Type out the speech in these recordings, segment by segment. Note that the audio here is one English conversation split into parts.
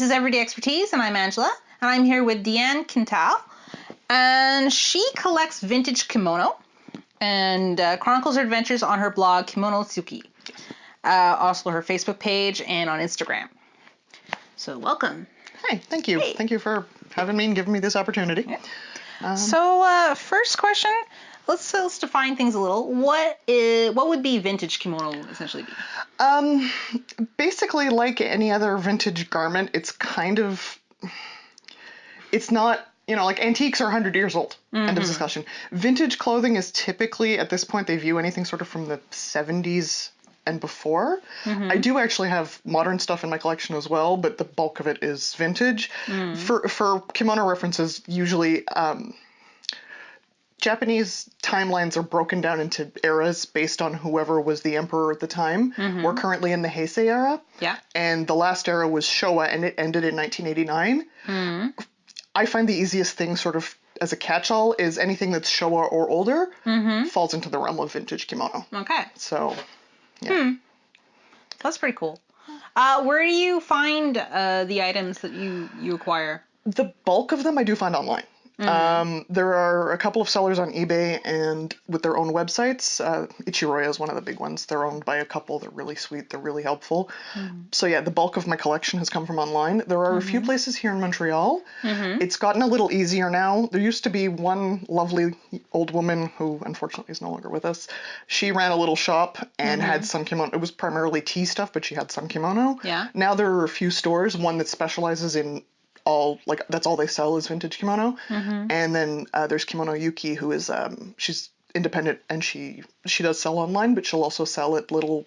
is Everyday Expertise, and I'm Angela, and I'm here with Diane Quintal, and she collects vintage kimono and chronicles her adventures on her blog Kimono Tsuki, also her Facebook page and on Instagram. So welcome. Hi, thank you. Hey. Thank you for having me and giving me this opportunity. Yeah. So first question, let's define things a little. What would be vintage kimono essentially be? Basically, like any other vintage garment, it's not, like antiques are 100 years old. End of discussion. Vintage clothing is typically, at this point, they view anything sort of from the 70s and before. I do actually have modern stuff in my collection as well, but the bulk of it is vintage. For kimono references, usually Japanese timelines are broken down into eras based on whoever was the emperor at the time. We're currently in the Heisei era. Yeah. And the last era was Showa, and it ended in 1989. I find the easiest thing sort of as a catch-all is anything that's Showa or older falls into the realm of vintage kimono. Okay. So, yeah. That's pretty cool. Where do you find the items that you acquire? The bulk of them I do find online. There are a couple of sellers on eBay and with their own websites. Ichiroya is one of the big ones. They're owned by a couple. They're really sweet. They're really helpful. So yeah, the bulk of my collection has come from online. There are a few places here in Montreal. It's gotten a little easier now. There used to be one lovely old woman who unfortunately is no longer with us. She ran a little shop and had some kimono. It was primarily tea stuff, but she had some kimono. Yeah. Now there are a few stores, one that specializes in that's all they sell is vintage kimono. And then there's Kimono Yuki, who is she's independent and she does sell online, but she'll also sell at little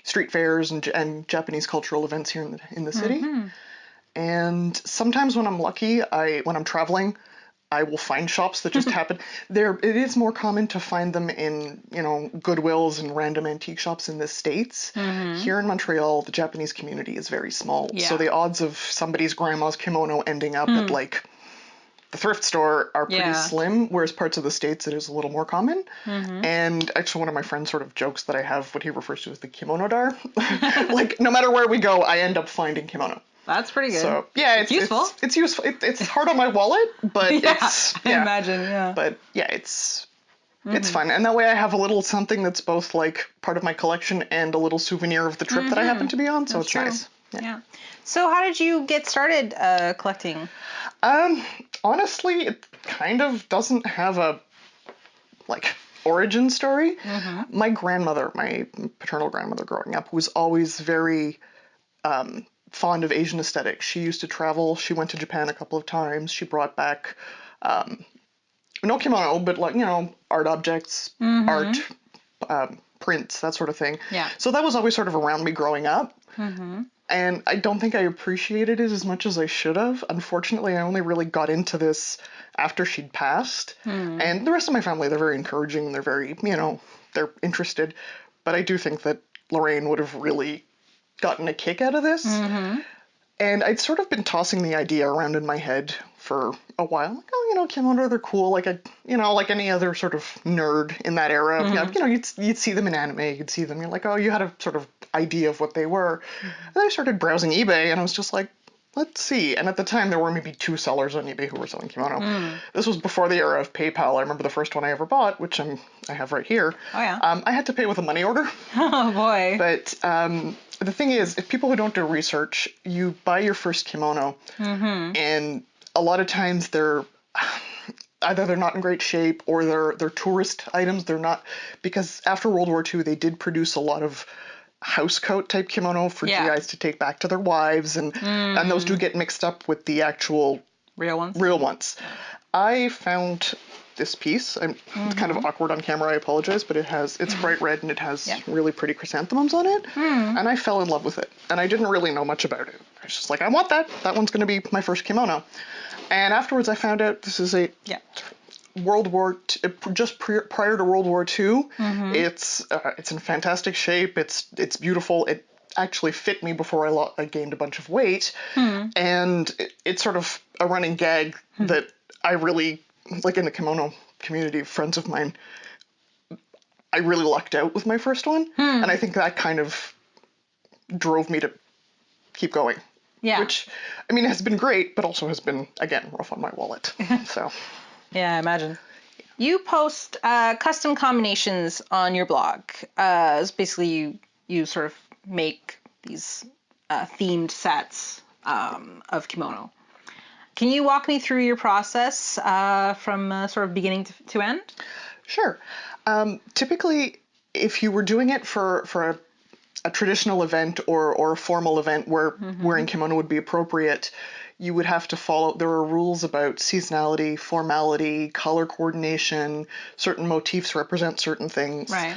street fairs and Japanese cultural events here in the city. And sometimes when I'm lucky, when I'm traveling, I will find shops that just happen. It is more common to find them in, Goodwills and random antique shops in the States. Here in Montreal, the Japanese community is very small. Yeah. So the odds of somebody's grandma's kimono ending up at the thrift store are pretty slim, whereas parts of the States it is a little more common. And actually one of my friends sort of jokes that I have what he refers to as the kimono dar. Like no matter where we go, I end up finding kimono. That's pretty good. So yeah, it's useful. It's useful. It's hard on my wallet, but I imagine. Yeah. But yeah, it's fun, and that way I have a little something that's both like part of my collection and a little souvenir of the trip that I happen to be on. So it's true. nice. Yeah. So how did you get started collecting? Honestly, it kind of doesn't have a origin story. My grandmother, my paternal grandmother growing up, was always very fond of Asian aesthetics. She used to travel. She went to Japan a couple of times. She brought back no kimono, but art objects, art, prints, that sort of thing. Yeah. So that was always sort of around me growing up. And I don't think I appreciated it as much as I should have. Unfortunately, I only really got into this after she'd passed. And the rest of my family, they're very encouraging. They're very, they're interested. But I do think that Lorraine would have really gotten a kick out of this. And I'd sort of been tossing the idea around in my head for a while. Like, kimono, they're cool. Like like any other sort of nerd in that era. You'd see them in anime. You'd see them. You're like, oh, you had a sort of idea of what they were. And I started browsing eBay, and I was just like, let's see. And at the time, there were maybe 2 sellers on eBay who were selling kimono. This was before the era of PayPal. I remember the first one I ever bought, which I have right here. Oh, yeah. I had to pay with a money order. Oh, boy. But the thing is, if people who don't do research, you buy your first kimono, and a lot of times they're not in great shape or they're tourist items. They're not, because after World War II, they did produce a lot of house coat type kimono for GIs to take back to their wives, and those do get mixed up with the actual real ones. I found this piece. It's kind of awkward on camera, I apologize, but it's bright red and it has really pretty chrysanthemums on it. And I fell in love with it. And I didn't really know much about it. I was just like, I want that. That one's going to be my first kimono. And afterwards I found out this is a World War just prior to World War II. It's in fantastic shape. It's beautiful. It actually fit me before I gained a bunch of weight. And it's sort of a running gag that I really, like in the kimono community, friends of mine, I really lucked out with my first one. And I think that kind of drove me to keep going. Yeah. Which, I mean, has been great, but also has been, again, rough on my wallet. So. Yeah, I imagine. You post custom combinations on your blog. It's basically you sort of make these themed sets of kimono. Can you walk me through your process from sort of beginning to end? Sure. Typically, if you were doing it for a traditional event or a formal event where wearing kimono would be appropriate, you would have to follow. There are rules about seasonality, formality, color coordination. Certain motifs represent certain things. Right.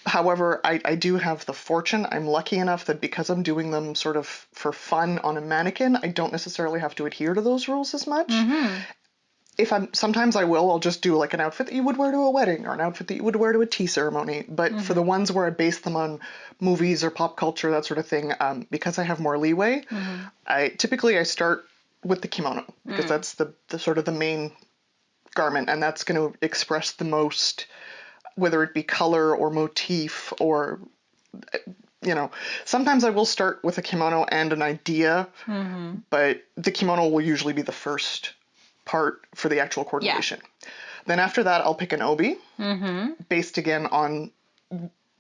However, I do have the fortune. I'm lucky enough that because I'm doing them sort of for fun on a mannequin, I don't necessarily have to adhere to those rules as much. Sometimes I'll just do like an outfit that you would wear to a wedding or an outfit that you would wear to a tea ceremony. But for the ones where I base them on movies or pop culture, that sort of thing, because I have more leeway, I start with the kimono because that's the sort of the main garment, and that's going to express the most, whether it be color or motif or, sometimes I will start with a kimono and an idea, but the kimono will usually be the first part for the actual coordination. Yeah. Then after that, I'll pick an obi, based again on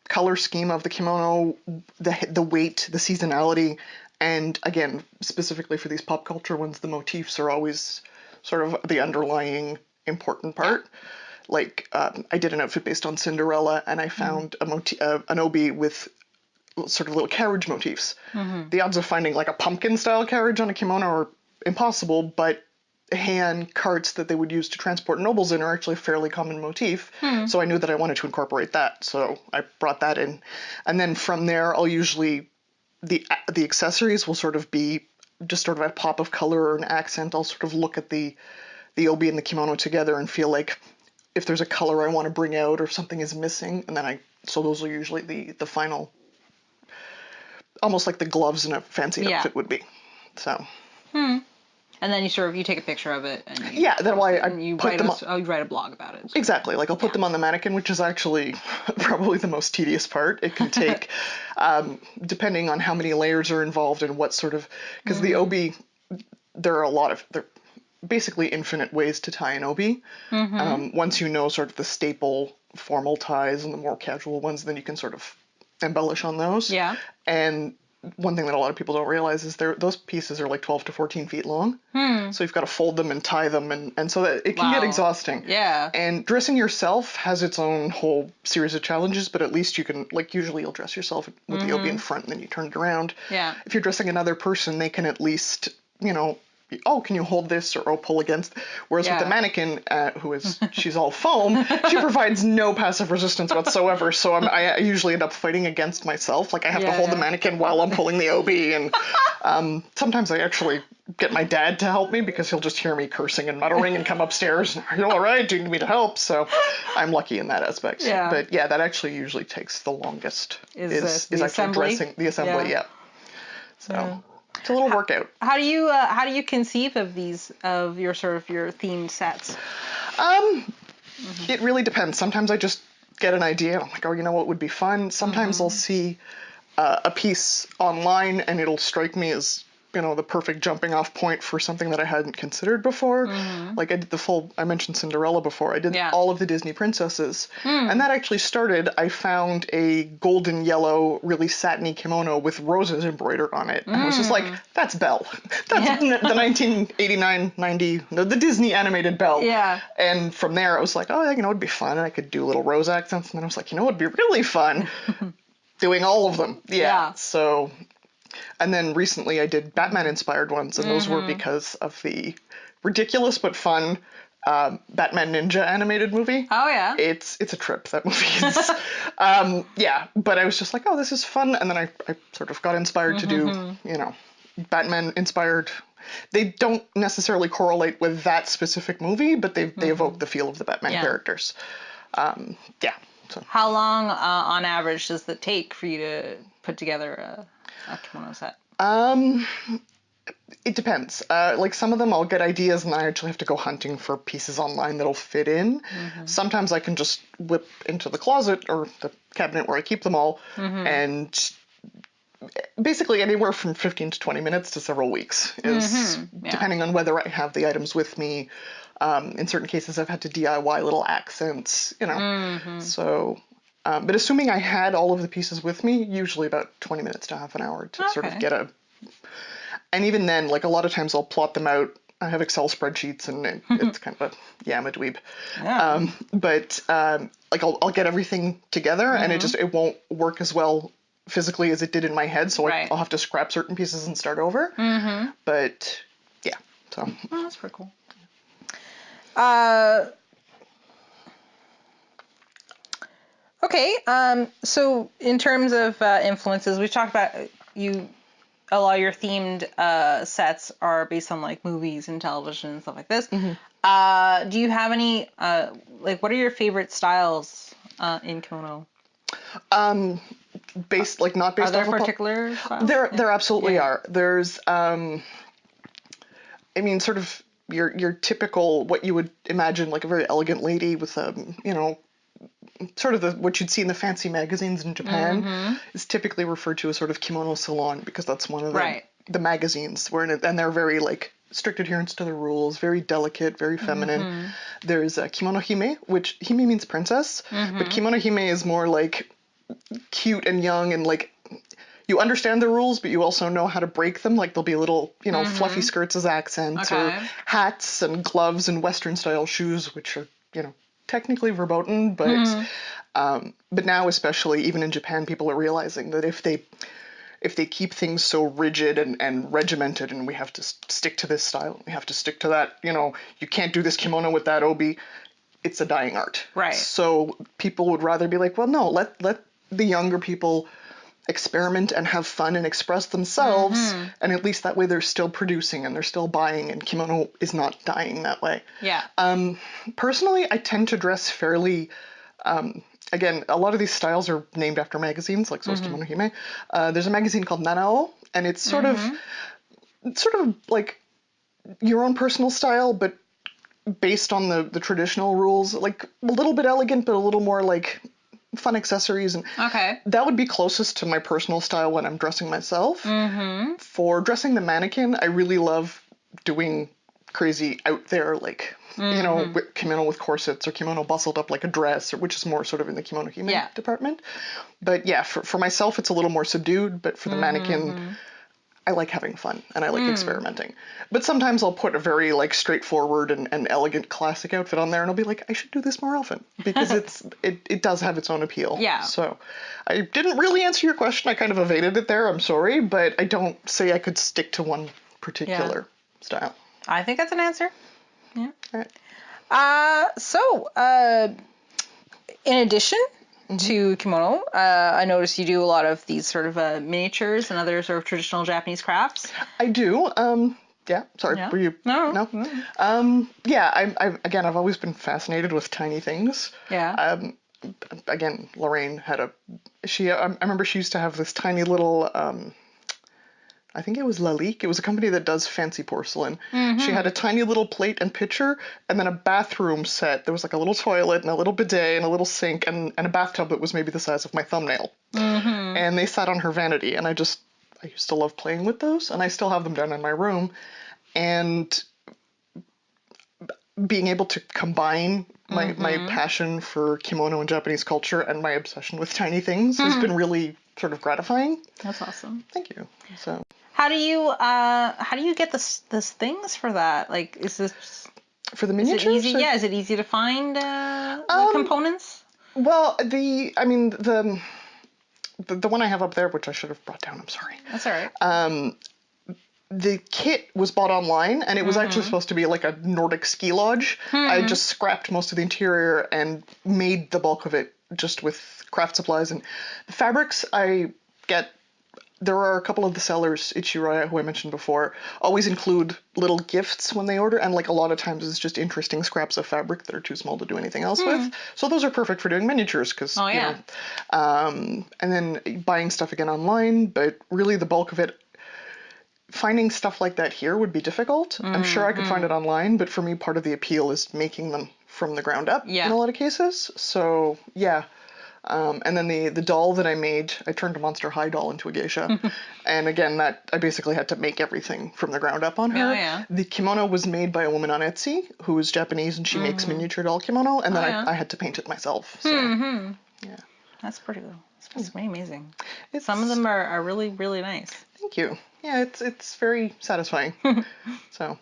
color scheme of the kimono, the weight, the seasonality, and again, specifically for these pop culture ones, the motifs are always sort of the underlying important part. Yeah. Like, I did an outfit based on Cinderella, and I found an obi with sort of little carriage motifs. The odds of finding like a pumpkin-style carriage on a kimono are impossible, but hand carts that they would use to transport nobles in are actually a fairly common motif. So I knew that I wanted to incorporate that, so I brought that in. And then from there, I'll usually, the accessories will sort of be just sort of a pop of color or an accent. I'll sort of look at the obi and the kimono together and feel like if there's a color I want to bring out or something is missing, and then so those are usually the final, almost like the gloves in a fancy outfit would be. So. And then you take a picture of it. And then you write a blog about it. So. Exactly. Like I'll put them on the mannequin, which is actually probably the most tedious part. It can take, depending on how many layers are involved and what sort of, because the obi, there are basically infinite ways to tie an obi. Once you know sort of the staple formal ties and the more casual ones, then you can sort of embellish on those. Yeah. And one thing that a lot of people don't realize is those pieces are like 12 to 14 feet long. So you've got to fold them and tie them, and so that it can get exhausting. Yeah. And dressing yourself has its own whole series of challenges, but at least you can, like, usually you'll dress yourself with the obi in front and then you turn it around. Yeah. If you're dressing another person, they can at least, can you hold this, or pull against. Whereas with the mannequin, she's all foam, she provides no passive resistance whatsoever. So I usually end up fighting against myself. Like I have to hold the mannequin while I'm pulling the obi, and sometimes I actually get my dad to help me because he'll just hear me cursing and muttering and come upstairs. Are you all right? Do you need me to help? So I'm lucky in that aspect. Yeah. But yeah, that actually usually takes the longest. Is actually dressing the assembly. Yeah. So. Yeah. It's a little workout. How do you conceive of your themed sets? It really depends. Sometimes I just get an idea. I'm like, what would be fun? Sometimes I'll see a piece online and it'll strike me as the perfect jumping off point for something that I hadn't considered before. Like I did I mentioned Cinderella before. I did all of the Disney princesses. And that actually started, I found a golden yellow, really satiny kimono with roses embroidered on it. And I was just like, that's Belle. That's the 1989-90, the Disney animated Belle. Yeah. And from there I was like, it'd be fun. And I could do little rose accents. And then I was like, it'd be really fun doing all of them. Yeah. So... And then recently I did Batman-inspired ones, and those were because of the ridiculous but fun Batman Ninja animated movie. Oh, yeah? It's a trip, that movie is. But I was just like, this is fun, and then I sort of got inspired to do, Batman-inspired. They don't necessarily correlate with that specific movie, but they evoke the feel of the Batman characters. So. How long, on average, does it take for you to put together a kimono set? It depends. Like some of them I'll get ideas and I actually have to go hunting for pieces online that'll fit in. Sometimes I can just whip into the closet or the cabinet where I keep them all and basically anywhere from 15 to 20 minutes to several weeks is depending on whether I have the items with me. In certain cases, I've had to DIY little accents, So, but assuming I had all of the pieces with me, usually about 20 minutes to half an hour to sort of get and even then, like a lot of times I'll plot them out. I have Excel spreadsheets and it's kind of a dweeb. Yeah. But like I'll get everything together and it won't work as well physically as it did in my head. So I'll have to scrap certain pieces and start over. But yeah, so. Oh, that's pretty cool. Okay. So in terms of influences, we've talked about a lot of your themed sets are based on like movies and television and stuff like this. Do you have any like what are your favorite styles in kimono? Based like not based on on particular styles? There absolutely are. There's I mean sort of your typical what you would imagine like a very elegant lady with sort of what you'd see in the fancy magazines in Japan is typically referred to as sort of kimono salon because that's one of the magazines and they're very like strict adherence to the rules, very delicate, very feminine. There's kimono hime, which hime means princess, but kimono hime is more like cute and young and like you understand the rules, but you also know how to break them. Like there'll be little, fluffy skirts as accents or hats and gloves and Western style shoes, which are, technically verboten, but now especially even in Japan, people are realizing that if they keep things so rigid and regimented and we have to stick to this style, we have to stick to that, you can't do this kimono with that obi, it's a dying art. Right. So people would rather be like, well, no, let the younger people experiment and have fun and express themselves, and at least that way they're still producing and they're still buying and kimono is not dying that way. Yeah. Personally, I tend to dress fairly again, a lot of these styles are named after magazines, like So's Kimono Hime. There's a magazine called Nanao, and it's sort of like your own personal style, but based on the traditional rules, like a little bit elegant, but a little more like fun accessories. And that would be closest to my personal style when I'm dressing myself. For dressing the mannequin, I really love doing crazy out there, like, kimono with corsets or kimono bustled up like a dress, which is more sort of in the kimono hime department. But yeah, for myself, it's a little more subdued, but for the mannequin, I like having fun and I like experimenting. But sometimes I'll put a very like straightforward and elegant classic outfit on there and I'll be like, I should do this more often because it does have its own appeal. Yeah. So I didn't really answer your question. I kind of evaded it there. I'm sorry, but I don't say I could stick to one particular style. I think that's an answer. Yeah. All right. So in addition to kimono, I noticed you do a lot of these sort of miniatures and other sort of traditional Japanese crafts. I do. Yeah. Sorry. Yeah. Were you? No. Yeah. I've always been fascinated with tiny things. Yeah. Again, Lorraine had I remember she used to have this tiny little. I think it was Lalique. It was a company that does fancy porcelain. She had a tiny little plate and pitcher, and then a bathroom set. There was like a little toilet and a little bidet and a little sink and a bathtub that was maybe the size of my thumbnail. And they sat on her vanity, and I used to love playing with those, and I still have them down in my room. And being able to combine my passion for kimono and Japanese culture and my obsession with tiny things has been really sort of gratifying. That's awesome. Thank you. So. How do you get this things for that? Like, is this for the miniatures? Is it easy? Yeah, is it easy to find the components? Well, the one I have up there, which I should have brought down. I'm sorry. That's all right. The kit was bought online, and it was actually supposed to be like a Nordic ski lodge. I just scrapped most of the interior and made the bulk of it just with craft supplies. And the fabrics I get. There are a couple of the sellers, Ichiraya, who I mentioned before, always include little gifts when they order, and like a lot of times it's just interesting scraps of fabric that are too small to do anything else with. So those are perfect for doing miniatures, because, and then buying stuff again online, but really the bulk of it, finding stuff like that here would be difficult. I'm sure I could find it online, but for me, part of the appeal is making them from the ground up in a lot of cases. So, yeah. And then the doll that I made, I turned a Monster High doll into a geisha. And again, that I basically had to make everything from the ground up on her. Oh, yeah. The kimono was made by a woman on Etsy who is Japanese, and she makes miniature doll kimono, and then I had to paint it myself. So, yeah. That's pretty cool. That's pretty amazing. It's, Some of them are really, really nice. Thank you. Yeah, it's very satisfying. So.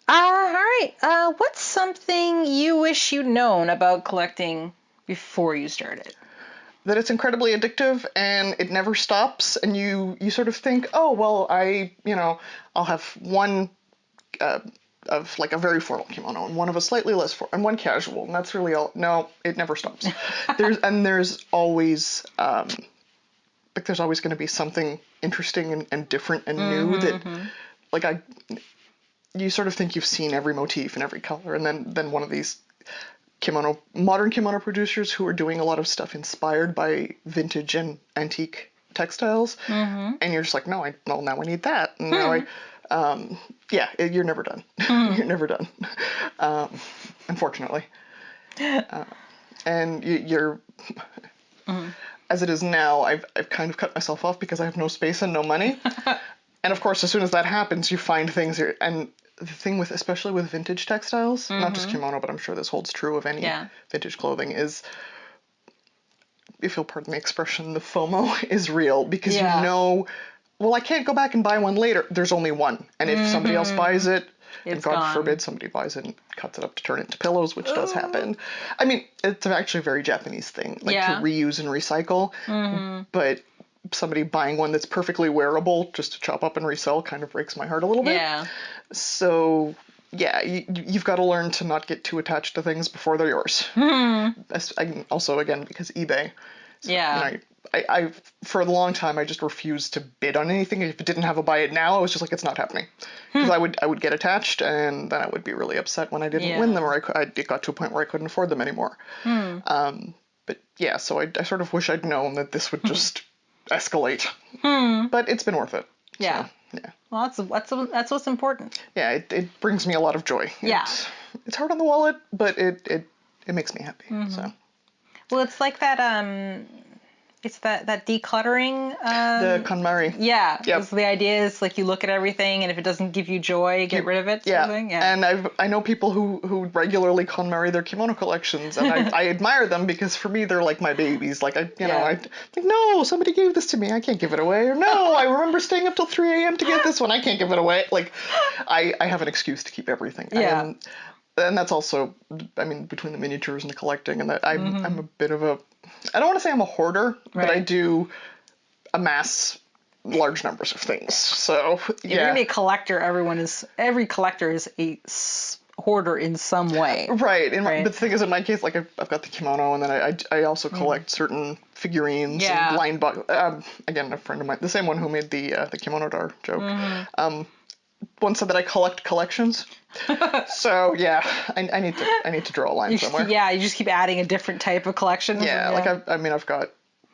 All right. What's something you wish you'd known about collecting before you started? That it's incredibly addictive and it never stops, and you sort of think, oh well, I'll have one of like a very formal kimono and one of a slightly less formal and one casual, and that's really all. No, it never stops. there's always there's always going to be something interesting and different and new that like you sort of think you've seen every motif and every color, and then one of these modern kimono producers who are doing a lot of stuff inspired by vintage and antique textiles, and you're just like, now I need that, and now you're never done. You're never done, unfortunately. And you're as it is now, I've kind of cut myself off because I have no space and no money. And of course, as soon as that happens, you find things and the thing especially with vintage textiles, not just kimono, but I'm sure this holds true of any vintage clothing, is, if you'll pardon the expression, the FOMO is real, because you know, well, I can't go back and buy one later. There's only one. And if somebody else buys it, and God forbid somebody buys it and cuts it up to turn it into pillows, which does happen. I mean, it's actually a very Japanese thing, like to reuse and recycle. But somebody buying one that's perfectly wearable just to chop up and resell kind of breaks my heart a little bit. So yeah, you've got to learn to not get too attached to things before they're yours. Also, again, because eBay. So, I for a long time I just refused to bid on anything. If it didn't have a buy it now, I was just like, it's not happening, because I would get attached, and then I would be really upset when I didn't win them, or it got to a point where I couldn't afford them anymore. But yeah, so I sort of wish I'd known that this would just escalate. But it's been worth it. Yeah. So, yeah. Well, that's what's important. Yeah, it brings me a lot of joy. Yeah. It's hard on the wallet, but it makes me happy. So. Well, it's like that. It's that decluttering. The KonMari. Yeah. Yep. The idea is like you look at everything, and if it doesn't give you joy, get rid of it. Yeah. Sort of thing. Yeah. And I know people who regularly KonMari their kimono collections, and I admire them, because for me they're like my babies. Like I think, no, somebody gave this to me, I can't give it away. Or no, I remember staying up till 3 a.m. to get this one, I can't give it away. Like I have an excuse to keep everything. Yeah. And that's also, I mean, between the miniatures and the collecting, and I'm a bit of a, I don't want to say I'm a hoarder, but I do amass large numbers of things. So If you're gonna be a collector, every collector is a hoarder in some way. Right. But the thing is, in my case, like I've got the kimono, and then I also collect certain figurines and blind box. Again, a friend of mine, the same one who made the kimono dar joke, once said that I collect collections. So yeah, I need to draw a line somewhere. Yeah, you just keep adding a different type of collection. Yeah, like I've got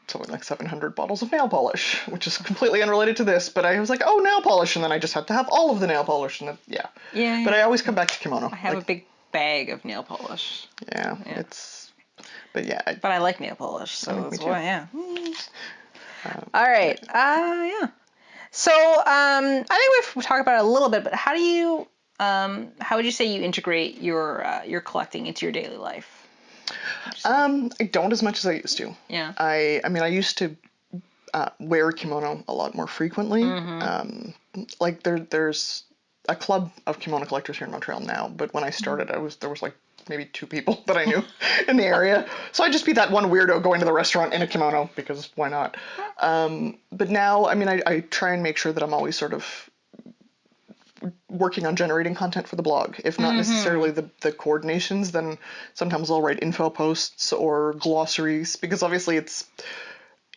something like 700 bottles of nail polish, which is completely unrelated to this, but I was like, oh, nail polish, and then I just have to have all of the nail polish, and yeah. But I always come back to kimono. I have a big bag of nail polish. Yeah. But I like nail polish, so that's why. Yeah. All right. Yeah. So I think we've talked about it a little bit, but how would you say you integrate your collecting into your daily life? I don't as much as I used to. Yeah. I mean, I used to wear kimono a lot more frequently. Like there's a club of kimono collectors here in Montreal now, but when I started, there was like maybe 2 people that I knew in the area. So I'd just be that one weirdo going to the restaurant in a kimono, because why not? But now, I mean, I try and make sure that I'm always sort of working on generating content for the blog. If not necessarily the coordinations, then sometimes I'll write info posts or glossaries, because obviously it's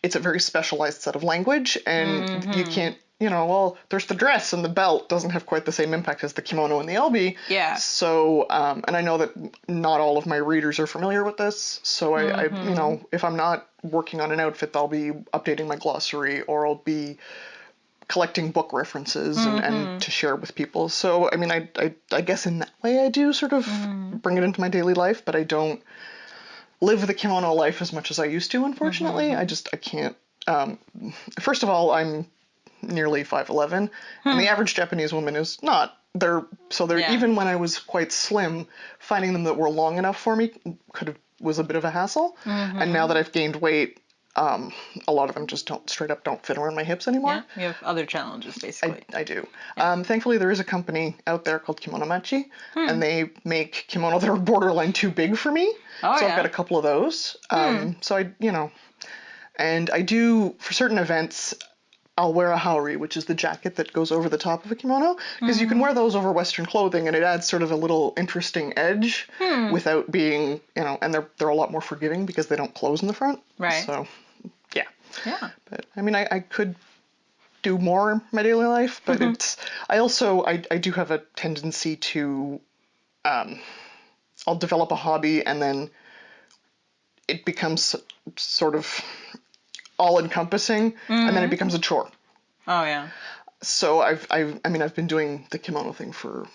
a very specialized set of language, and you can't, there's the dress, and the belt doesn't have quite the same impact as the kimono and the LB. Yeah. So, and I know that not all of my readers are familiar with this, so I if I'm not working on an outfit, I'll be updating my glossary, or I'll be collecting book references and to share with people. So, I mean, I guess in that way I do sort of bring it into my daily life, but I don't live the kimono life as much as I used to, unfortunately. I can't. First of all, I'm nearly 5'11", and the average Japanese woman is not. They're even when I was quite slim, finding them that were long enough for me was a bit of a hassle. And now that I've gained weight, a lot of them just straight up don't fit around my hips anymore. Yeah, you have other challenges, basically. I do. Yeah. Thankfully, there is a company out there called Kimonomachi, and they make kimono that are borderline too big for me. So I've got a couple of those. So and I do, for certain events, I'll wear a haori, which is the jacket that goes over the top of a kimono, because you can wear those over Western clothing, and it adds sort of a little interesting edge without being, and they're a lot more forgiving because they don't close in the front. Right. So, yeah. Yeah. But I mean, I could do more in my daily life, but I do have a tendency to, I'll develop a hobby and then it becomes sort of all-encompassing, and then it becomes a chore. Oh, yeah. So I've been doing the kimono thing for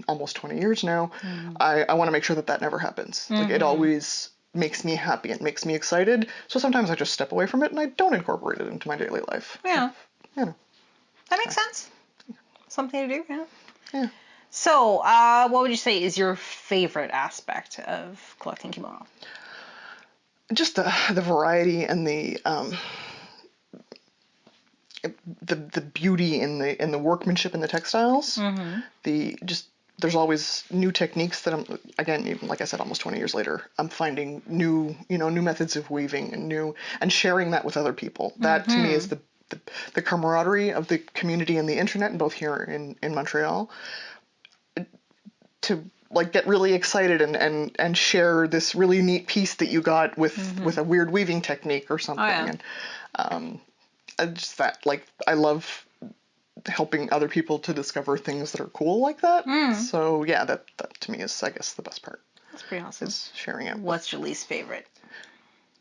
almost 20 years now. I want to make sure that never happens. Like, it always makes me happy and makes me excited. So sometimes I just step away from it and I don't incorporate it into my daily life. Yeah. So, that makes sense. Something to do, yeah. Yeah. So, what would you say is your favorite aspect of collecting kimono? Just the variety and the beauty in the workmanship in the textiles. There's always new techniques that even like I said, almost 20 years later, I'm finding new methods of weaving and sharing that with other people. That to me is the camaraderie of the community and the internet, and both here in Montreal, to like get really excited and share this really neat piece that you got with a weird weaving technique or something. And just that, like, I love helping other people to discover things that are cool like that. So yeah, that to me is, I guess, the best part. That's pretty awesome. Is sharing it. What's your least favorite?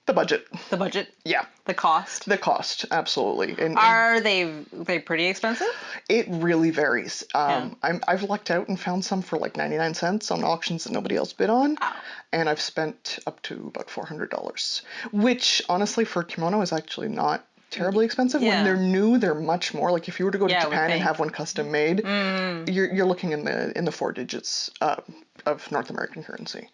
The budget. The budget? Yeah. The cost? The cost, absolutely. And are they pretty expensive? It really varies. I've lucked out and found some for like 99 cents on auctions that nobody else bid on. Oh. And I've spent up to about $400, which honestly for kimono is actually not terribly expensive. When they're new, they're much more. Like if you were to go to Japan and have one custom made, you're looking in the 4 digits of North American currency.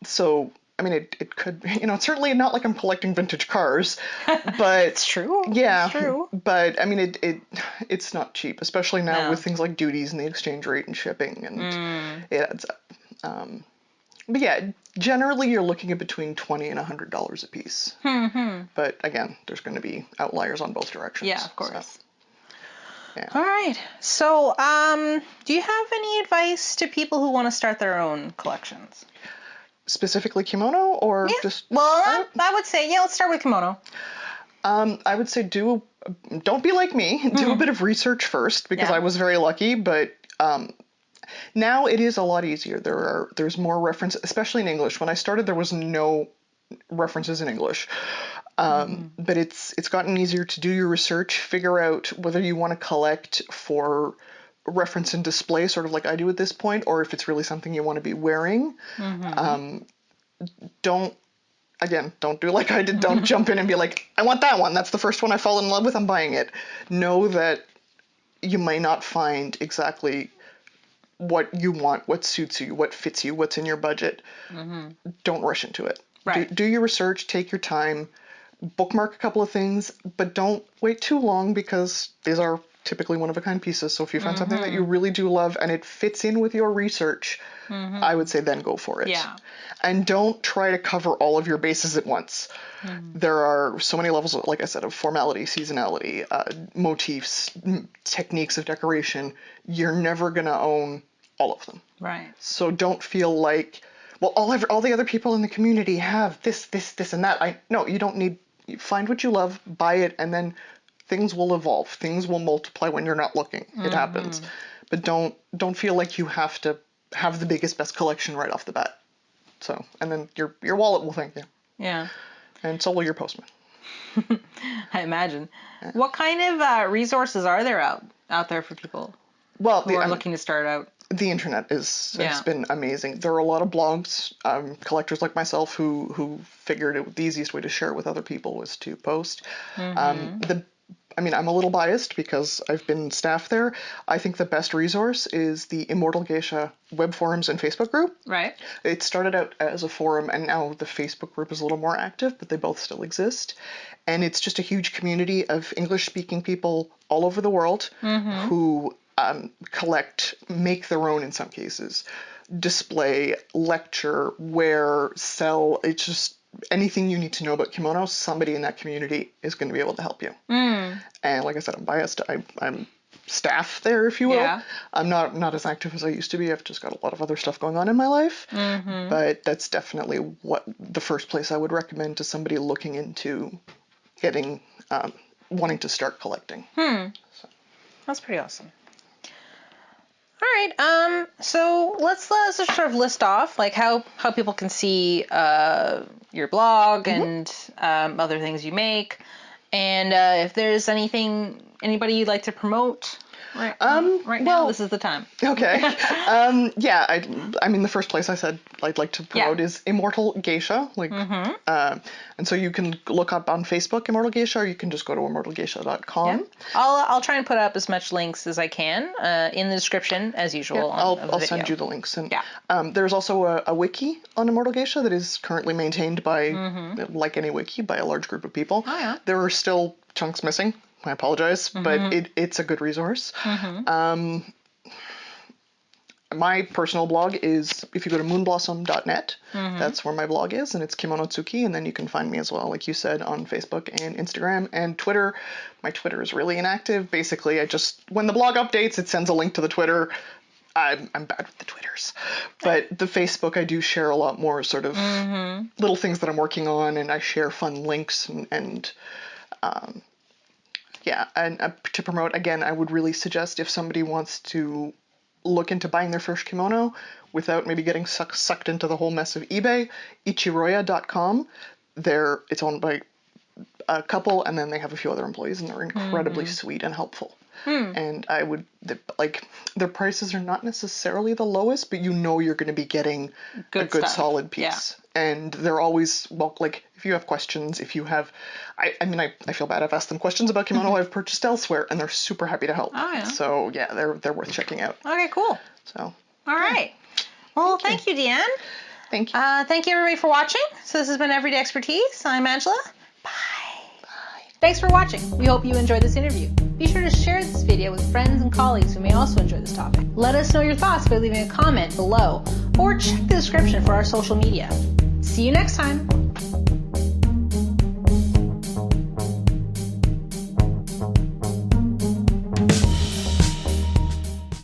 So I mean, it could, it's certainly not like I'm collecting vintage cars, but it's true. Yeah, it's true. But I mean, it's not cheap, especially now with things like duties and the exchange rate and shipping, and it adds up. But yeah, generally you're looking at between $20 and $100 a piece. But again, there's going to be outliers on both directions. Yeah, of course. So, yeah. All right. So, do you have any advice to people who want to start their own collections? Specifically kimono, or just? Well, I would say, let's start with kimono. I would say don't be like me. Do a bit of research first, because I was very lucky, but now it is a lot easier. There's more reference, especially in English. When I started, there was no references in English. But it's gotten easier to do your research, figure out whether you want to collect for reference and display, sort of like I do at this point, or if it's really something you want to be wearing. Don't do like I did. Don't jump in and be like, I want that one. That's the first one I fall in love with. I'm buying it. Know that you may not find exactly what you want, what suits you, what fits you, what's in your budget. Don't rush into it. Right. Do your research, take your time, bookmark a couple of things, but don't wait too long, because these are typically one-of-a-kind pieces. So if you find something that you really do love and it fits in with your research, I would say then go for it. Yeah. And don't try to cover all of your bases at once. There are so many levels, like I said, of formality, seasonality, motifs, techniques of decoration. You're never going to own all of them. Right. So don't feel like, well, all the other people in the community have this, and that. No, you don't need. Find what you love, buy it, and then things will evolve. Things will multiply when you're not looking. It happens. But don't feel like you have to have the biggest, best collection right off the bat. So, and then your wallet will thank you. Yeah. And so will your postman. I imagine. What kind of resources are there out there for people who are looking to start out? The internet has been amazing. There are a lot of blogs, collectors like myself who figured the easiest way to share it with other people was to post. I'm a little biased because I've been staff there. I think the best resource is the Immortal Geisha web forums and Facebook group. Right. It started out as a forum, and now the Facebook group is a little more active, but they both still exist. And it's just a huge community of English-speaking people all over the world who collect, make their own in some cases, display, lecture, wear, sell. It's just anything you need to know about kimono, somebody in that community is going to be able to help you. And like I said, I'm biased. I'm staff there, if you will. Yeah. I'm not as active as I used to be. I've just got a lot of other stuff going on in my life. But that's definitely what the first place I would recommend to somebody looking into getting, wanting to start collecting. So. That's pretty awesome. All right. So let's just sort of list off like how people can see your blog and other things you make, and if there's anybody you'd like to promote. Right now, this is the time. Okay. The first place I said I'd like to promote is Immortal Geisha. And so you can look up on Facebook Immortal Geisha, or you can just go to immortalgeisha.com. Yeah. I'll try and put up as much links as I can in the description as usual. I'll send you the links. And there's also a wiki on Immortal Geisha that is currently maintained by, like any wiki, by a large group of people. Oh, yeah. There are still chunks missing. I apologize, but it's a good resource. My personal blog is, if you go to moonblossom.net, that's where my blog is, and it's Kimonotsuki, and then you can find me as well, like you said, on Facebook and Instagram and Twitter. My Twitter is really inactive. Basically, when the blog updates, it sends a link to the Twitter. I'm bad with the Twitters. But the Facebook, I do share a lot more sort of little things that I'm working on, and I share fun links and to promote, again, I would really suggest if somebody wants to look into buying their first kimono without maybe getting sucked into the whole mess of eBay, ichiroya.com. It's owned by a couple, and then they have a few other employees, and they're incredibly sweet and helpful. And I would, their prices are not necessarily the lowest, but you're going to be getting a good solid piece. Yeah. And they're always, if you have questions, if you have, I feel bad. I've asked them questions about kimono I've purchased elsewhere, and they're super happy to help. Oh, yeah. So, yeah, they're worth checking out. Okay, cool. So. All right. Well, thank you, Diane. Thank you. Thank you, everybody, for watching. So this has been Everyday Expertise. I'm Angela. Bye. Thanks for watching. We hope you enjoyed this interview. Be sure to share this video with friends and colleagues who may also enjoy this topic. Let us know your thoughts by leaving a comment below, or check the description for our social media. See you next time.